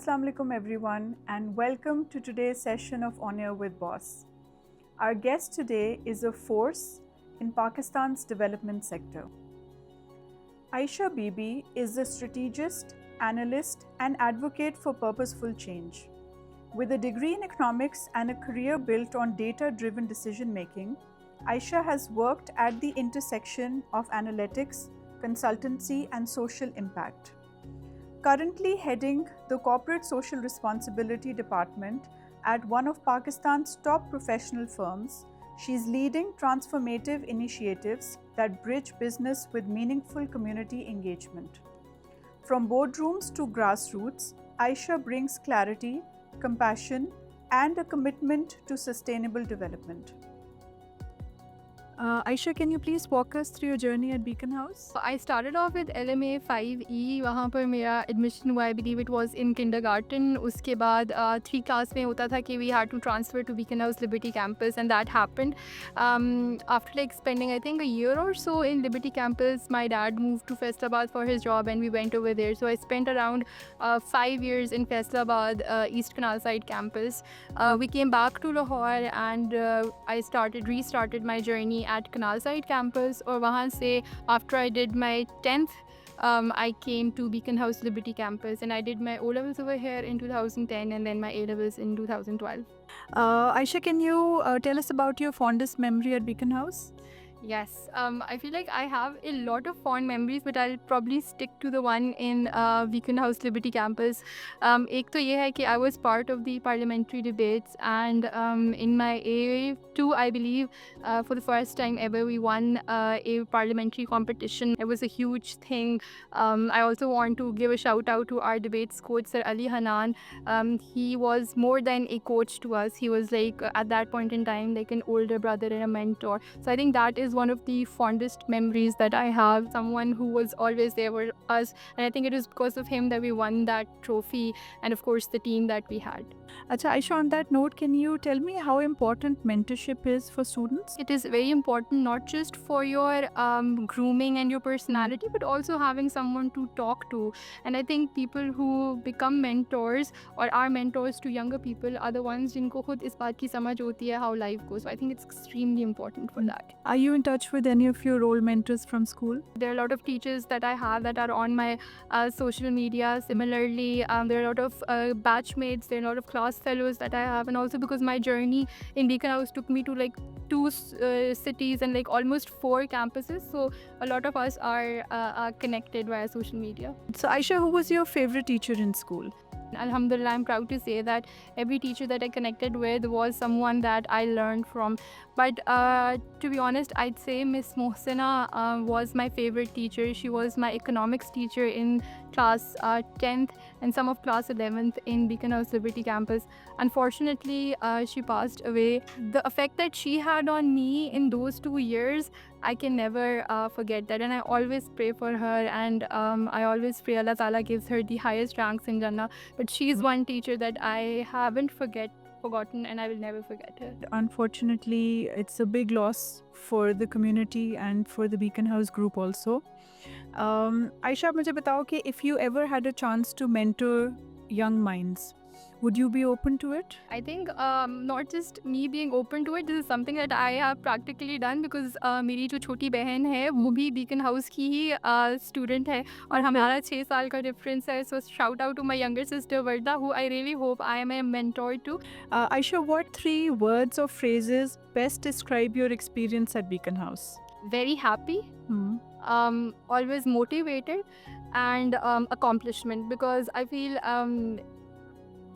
Assalamu alaikum everyone, and welcome to today's session of On Air with Boss. Our guest today is a force in Pakistan's development sector. Aisha Bibi is a strategist, analyst, and advocate for purposeful change. With a degree in economics and a career built on data-driven decision-making, Aisha has worked at the intersection of analytics, consultancy, and social impact. Currently heading the Corporate Social Responsibility Department at one of Pakistan's top professional firms, she is leading transformative initiatives that bridge business with meaningful community engagement. From boardrooms to grassroots, Aisha brings clarity, compassion, and a commitment to sustainable development. Aisha, can you please walk us through your journey at Beacon House? I started off with LMA 5E. वहाँ पर मेरा admission हुआ, I believe it was in kindergarten. उसके बाद 3 class में होता था कि we had to transfer to Beacon House Liberty Campus, and that happened. After like spending I think a year or so in Liberty Campus, my dad moved to Faisalabad for his job and we went over there. So I spent around 5 years in Faisalabad East Canal Side campus. We came back to Lahore and I restarted my journey at Canal Side campus, और वहाँ से after I did my 10th I came to Beacon House Liberty campus and I did my O-levels over here in 2010 and then my A-levels in 2012. Aisha, can you tell us about your fondest memory at Beacon House? Yes, I feel like I have a lot of fond memories, but I'll probably stick to the one in Beacon House Liberty campus. एक तो ये है कि I was part of the parliamentary debates, and in my A2, I believe, for the first time ever, we won a parliamentary competition. It was a huge thing. I also want to give a shout out to our debates coach, Sir Ali Hanan. He was more than a coach to us. He was like, at that point in time, like an older brother and a mentor. So I think that is one of the fondest memories that I have. Someone who was always there for us, and I think it is because of him that we won that trophy, and of course the team that we had. Acha, Aisha, on that note, can you tell me how important mentorship is for students? It is very important, not just for your grooming and your personality, but also having someone to talk to. And I think people who become mentors or are mentors to younger people are the ones जिनको खुद इस बात की समझ होती है how life goes. So I think it's extremely important for that. Are you in touch with any of your role mentors from school? There are a lot of teachers that I have that are on my social media. Similarly, there are a lot of batchmates, there are a lot of class fellows that I have, and also because my journey in Beacon House took me to like 2 cities and like almost 4 campuses. So a lot of us are connected via social media. So Aisha, who was your favorite teacher in school? Alhamdulillah, I'm proud to say that every teacher that I connected with was someone that I learned from. But to be honest, I'd say Miss Mohsina was my favorite teacher. She was my economics teacher in class 10th and some of class 11th in Beacon House Liberty campus. Unfortunately, she passed away. The effect that she had on me in those 2 years, I can never forget that, and I always pray for her, and I always pray Allah Ta'ala gives her the highest ranks in Jannah. But she is one teacher that I haven't forgotten, and I will never forget her. Unfortunately, it's a big loss for the community and for the Beacon House group also. Aisha, मुझे बताओ कि if you ever had a chance to mentor young minds, would you be open to it? I think not just me being open to it, this is something that I have practically done because मेरी जो छोटी बहन है वो भी Beacon House की ही student है और हमारा 6 साल का difference है. So shout out to my younger sister Varda, who I really hope I am a mentor to. Aisha, what 3 words or phrases best describe your experience at Beacon House? Very happy, always motivated, and accomplishment, because I feel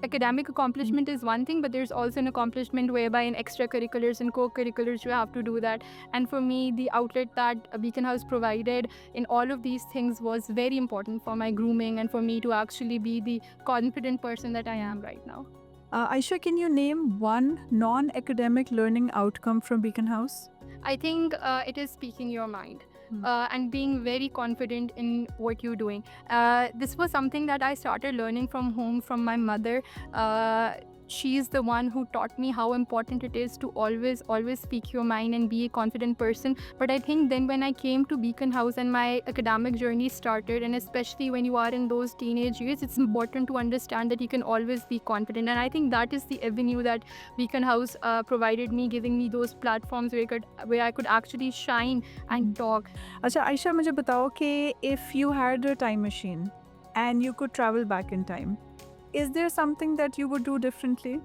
academic accomplishment is one thing, but there's also an accomplishment whereby in extracurriculars and co-curriculars you have to do that. And for me, the outlet that Beacon House provided in all of these things was very important for my grooming and for me to actually be the confident person that I am right now. Aisha, can you name one non-academic learning outcome from Beacon House? I think it is speaking your mind. And being very confident in what you're doing. This was something that I started learning from home from my mother. she's the one who taught me how important it is to always speak your mind and be a confident person. But I think then when I came to Beacon House and my academic journey started, and especially when you are in those teenage years, it's important to understand that you can always be confident. And I think that is the avenue that Beacon House provided me, giving me those platforms where I could actually shine and talk. अच्छा आयशा, मुझे बताओ कि if you had a time machine and you could travel back in time, is there something that you would do differently?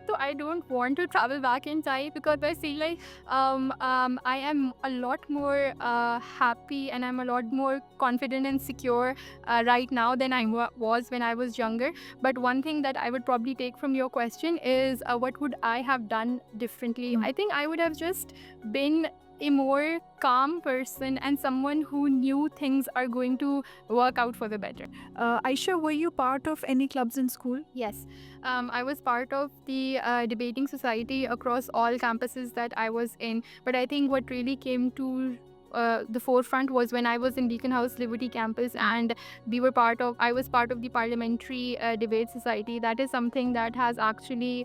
So I don't want to travel back in time because I feel like I am a lot more happy and I'm a lot more confident and secure right now than I was when I was younger. But one thing that I would probably take from your question is what would I have done differently? I think I would have just been a more calm person and someone who knew things are going to work out for the better. Aisha, were you part of any clubs in school? Yes, I was part of the debating society across all campuses that I was in. But I think what really came to the forefront was when I was in Beacon House Liberty campus, and I was part of the parliamentary debate society. That is something that has actually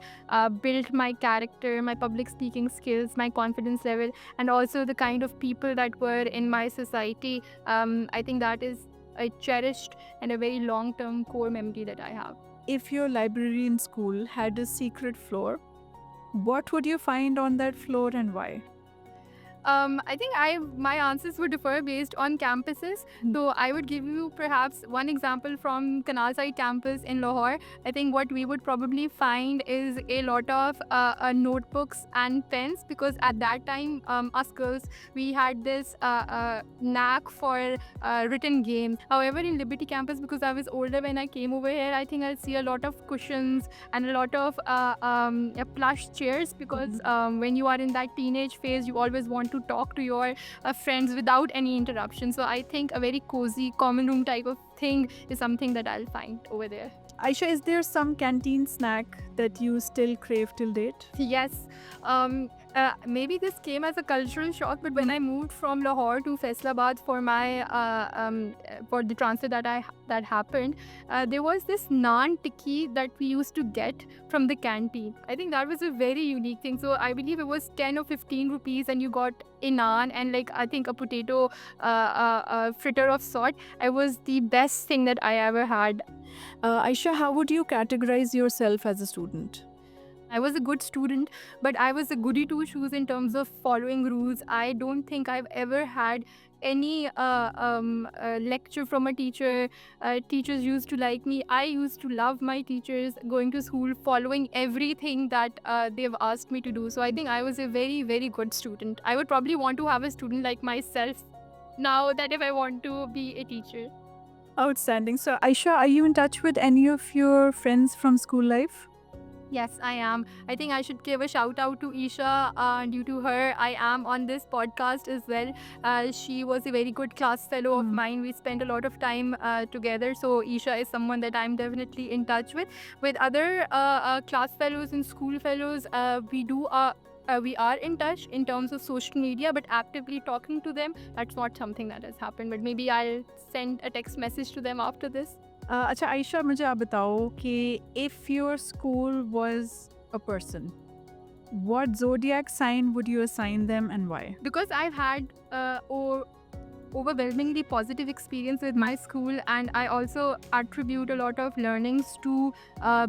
built my character, my public speaking skills, my confidence level, and also the kind of people that were in my society. I think that is a cherished and a very long-term core memory that I have. If your library in school had a secret floor, what would you find on that floor and why? I think my answers would differ based on campuses. Though I would give you perhaps one example from Canal Side campus in Lahore. I think what we would probably find is a lot of notebooks and pens, because at that time, us girls, we had this knack for written games. However, in Liberty campus, because I was older when I came over here, I think I see a lot of cushions and a lot of plush chairs, because when you are in that teenage phase, you always want to talk to your friends without any interruption. So I think a very cozy common room type of thing is something that I'll find over there. Aisha, is there some canteen snack that you still crave till date? Yes. Maybe this came as a cultural shock, but when I moved from Lahore to Faisalabad for my for the transfer that happened, there was this naan tikki that we used to get from the canteen. I think that was a very unique thing. So I believe it was 10 or 15 rupees, and you got a naan and I think a potato fritter of sort. It was the best thing that I ever had. Aisha, how would you categorize yourself as a student? I was a good student, but I was a goody two shoes in terms of following rules. I don't think I've ever had any lecture from a teacher. Teachers used to like me. I used to love my teachers, going to school, following everything that they've asked me to do. So I think I was a very, very good student. I would probably want to have a student like myself now, that if I want to be a teacher. Outstanding. So Aisha, are you in touch with any of your friends from school life? Yes, I am. I think I should give a shout out to Isha. Due to her, I am on this podcast as well. She was a very good class fellow of mine. We spent a lot of time together. So Isha is someone that I'm definitely in touch with. With other class fellows and school fellows, we are in touch in terms of social media, but actively talking to them, that's not something that has happened. But maybe I'll send a text message to them after this. अच्छा आयशा, मुझे आप बताओ कि if your school was a person, what zodiac sign would you assign them and why? Because I've had overwhelmingly positive experience with my school, and I also attribute a lot of learnings to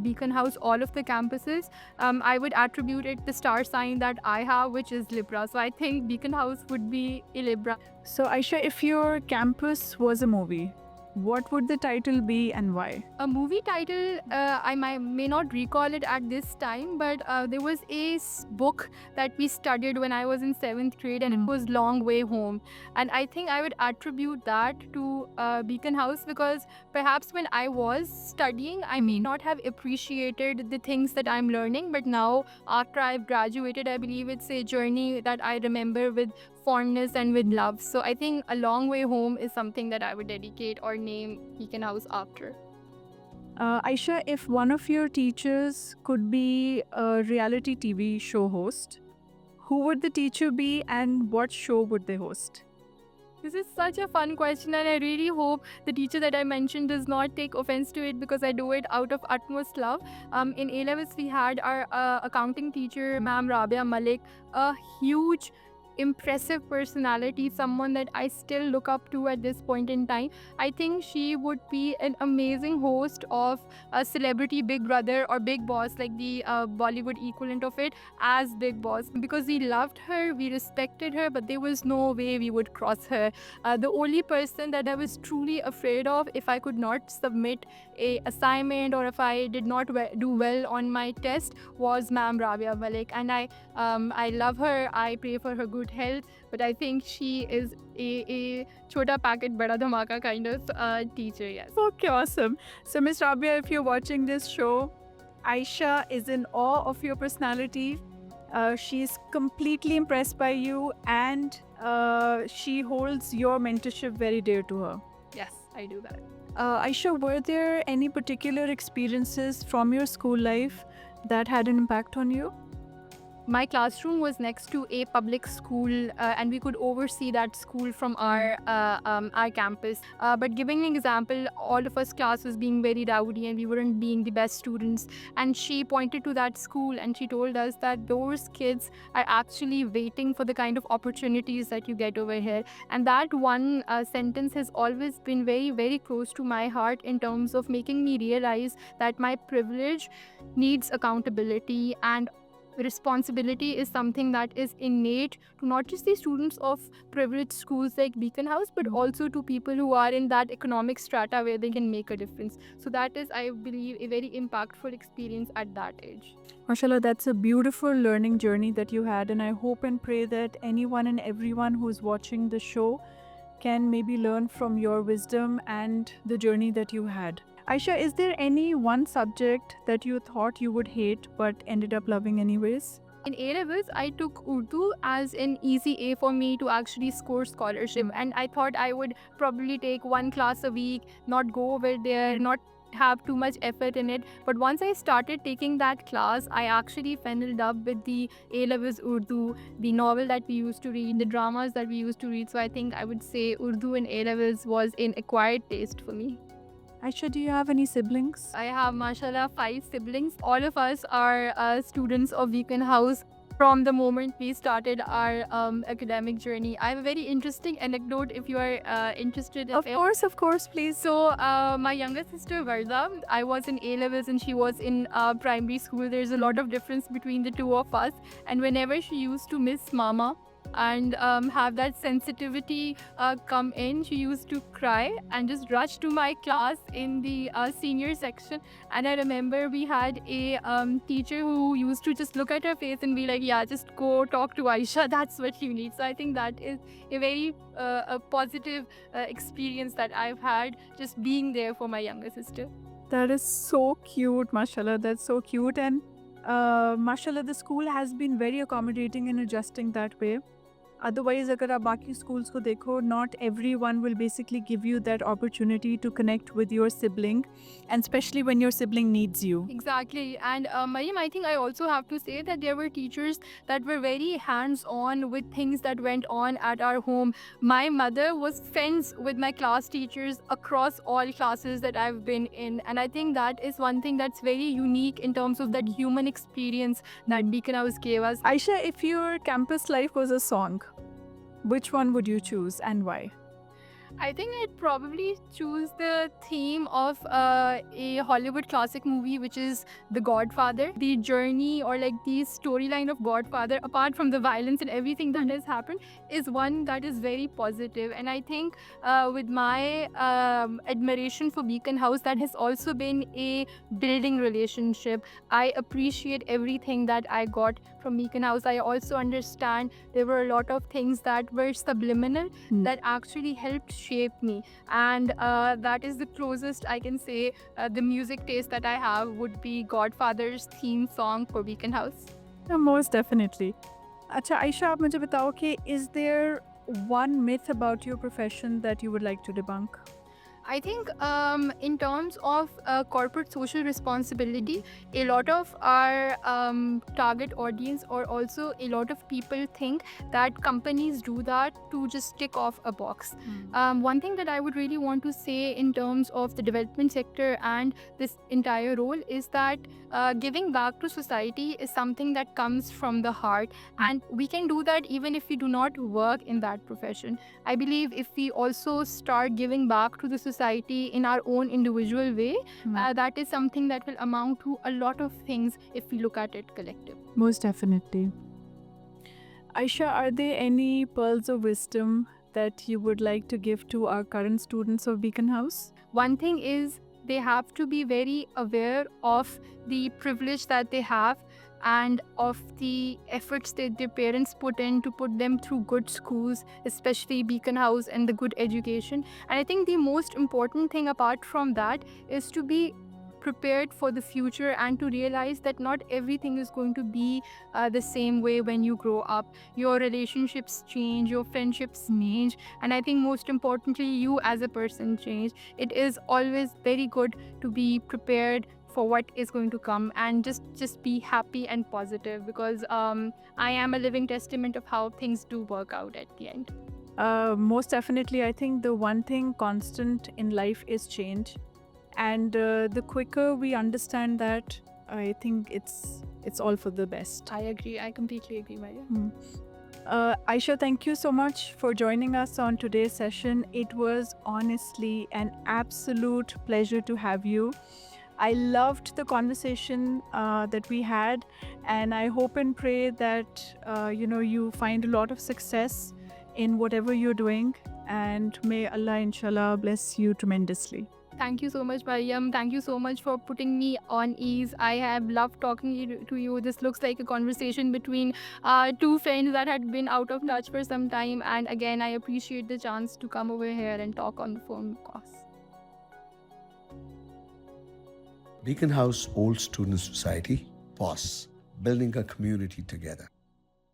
Beacon House, all of the campuses. I would attribute it the star sign that I have, which is Libra. So I think Beacon House would be a Libra. So Aisha, if your campus was a movie, what would the title be and why? A movie title, I may not recall it at this time, but there was a book that we studied when I was in 7th grade, and it was Long Way Home. And I think I would attribute that to Beacon House, because perhaps when I was studying, I may not have appreciated the things that I'm learning. But now, after I've graduated, I believe it's a journey that I remember with fondness and with love. So I think A Long Way Home is something that I would dedicate or name Beacon House after. Aisha, if one of your teachers could be a reality TV show host, who would the teacher be and what show would they host? This is such a fun question, and I really hope the teacher that I mentioned does not take offense to it because I do it out of utmost love. In A levels, we had our accounting teacher, Ma'am Rabia Malik, a huge, impressive personality, someone that I still look up to at this point in time. I think she would be an amazing host of a celebrity Big Brother or Big Boss, like the Bollywood equivalent of it, as Big Boss, because we loved her, we respected her, but there was no way we would cross her. The only person that I was truly afraid of if I could not submit a assignment or if I did not do well on my test was Ma'am Rabia Malik, and I love her. I pray for her good health, but I think she is a chota packet bada dhamaka kind of teacher. Yes. Okay, awesome. So, Miss Rabia, if you're watching this show, Aisha is in awe of your personality. She's completely impressed by you, and she holds your mentorship very dear to her. Yes, I do that. Aisha, were there any particular experiences from your school life that had an impact on you? My classroom was next to a public school, and we could oversee that school from our campus. But giving an example, all of us class was being very rowdy and we weren't being the best students. And she pointed to that school and she told us that those kids are actually waiting for the kind of opportunities that you get over here. And that one sentence has always been very, very close to my heart in terms of making me realize that my privilege needs accountability, and responsibility is something that is innate to not just the students of privileged schools like Beacon House, but also to people who are in that economic strata where they can make a difference. So that is, I believe, a very impactful experience at that age. Mashallah, that's a beautiful learning journey that you had, and I hope and pray that anyone and everyone who's watching the show can maybe learn from your wisdom and the journey that you had. Aisha, is there any one subject that you thought you would hate but ended up loving anyways? In A levels, I took Urdu as an easy A for me to actually score scholarship, and I thought I would probably take one class a week, not go over there, not have too much effort in it. But once I started taking that class, I actually fell in love with the A levels Urdu, the novel that we used to read, the dramas that we used to read. So I think I would say Urdu in A levels was an acquired taste for me. Aisha, do you have any siblings? I have, mashallah, 5 siblings. All of us are students of Beacon House from the moment we started our academic journey. I have a very interesting anecdote if you are interested in it. Of course, please. So, my younger sister, Varda, I was in A levels and she was in primary school. There's a lot of difference between the two of us. And whenever she used to miss Mama and have that sensitivity come in, she used to cry and just rush to my class in the senior section. And I remember we had a teacher who used to just look at her face and be like, yeah, just go talk to Aisha, that's what you need. So I think that is a very a positive experience that I've had just being there for my younger sister. That is so cute, mashallah. That's so cute. And mashallah, the school has been very accommodating in adjusting that way. Otherwise, अगर आप बाकी schools को देखो, not everyone will basically give you that opportunity to connect with your sibling, and especially when your sibling needs you. Exactly. And Mariam, I think I also have to say that there were teachers that were very hands-on with things that went on at our home. My mother was friends with my class teachers across all classes that I've been in. And I think that is one thing that's very unique in terms of that human experience that Beacon House gave us. Aisha, if your campus life was a song, which one would you choose and why? I think I'd probably choose the theme of a Hollywood classic movie, which is The Godfather. The journey or like the storyline of Godfather, apart from the violence and everything that has happened, is one that is very positive. And I think with my admiration for Beacon House, that has also been a building relationship. I appreciate everything that I got from Beacon House. I also understand there were a lot of things that were subliminal that actually helped shape me, and that is the closest I can say the music taste that I have would be Godfather's theme song for Beacon House. Most definitely. अच्छा आयशा, आप मुझे बताओ कि is there one myth about your profession that you would like to debunk? I think in terms of corporate social responsibility, a lot of our target audience, or also a lot of people, think that companies do that to just tick off a box. One thing that I would really want to say in terms of the development sector and this entire role is that giving back to society is something that comes from the heart, and we can do that even if we do not work in that profession. I believe if we also start giving back to the society in our own individual way, that is something that will amount to a lot of things if we look at it collectively. Most definitely. Aisha, are there any pearls of wisdom that you would like to give to our current students of Beacon House? One thing is they have to be very aware of the privilege that they have and of the efforts that their parents put in to put them through good schools, especially Beacon House, and the good education. And I think the most important thing apart from that is to be prepared for the future and to realize that not everything is going to be the same way when you grow up. Your relationships change, your friendships change, and I think most importantly, you as a person change. It is always very good to be prepared for what is going to come, and just be happy and positive, because I am a living testament of how things do work out at the end. Most definitely, I think the one thing constant in life is change, and the quicker we understand that, I think it's all for the best. I agree. I completely agree, Maria. Aisha, thank you so much for joining us on today's session. It was honestly an absolute pleasure to have you. I loved the conversation that we had, and I hope and pray that you find a lot of success in whatever you're doing, and may Allah inshallah bless you tremendously. Thank you so much, Mariam. Thank you so much for putting me on ease. I have loved talking to you. This looks like a conversation between two friends that had been out of touch for some time. And again, I appreciate the chance to come over here and talk on the phone with us. Beacon House Old Student Society, POS, building a community together.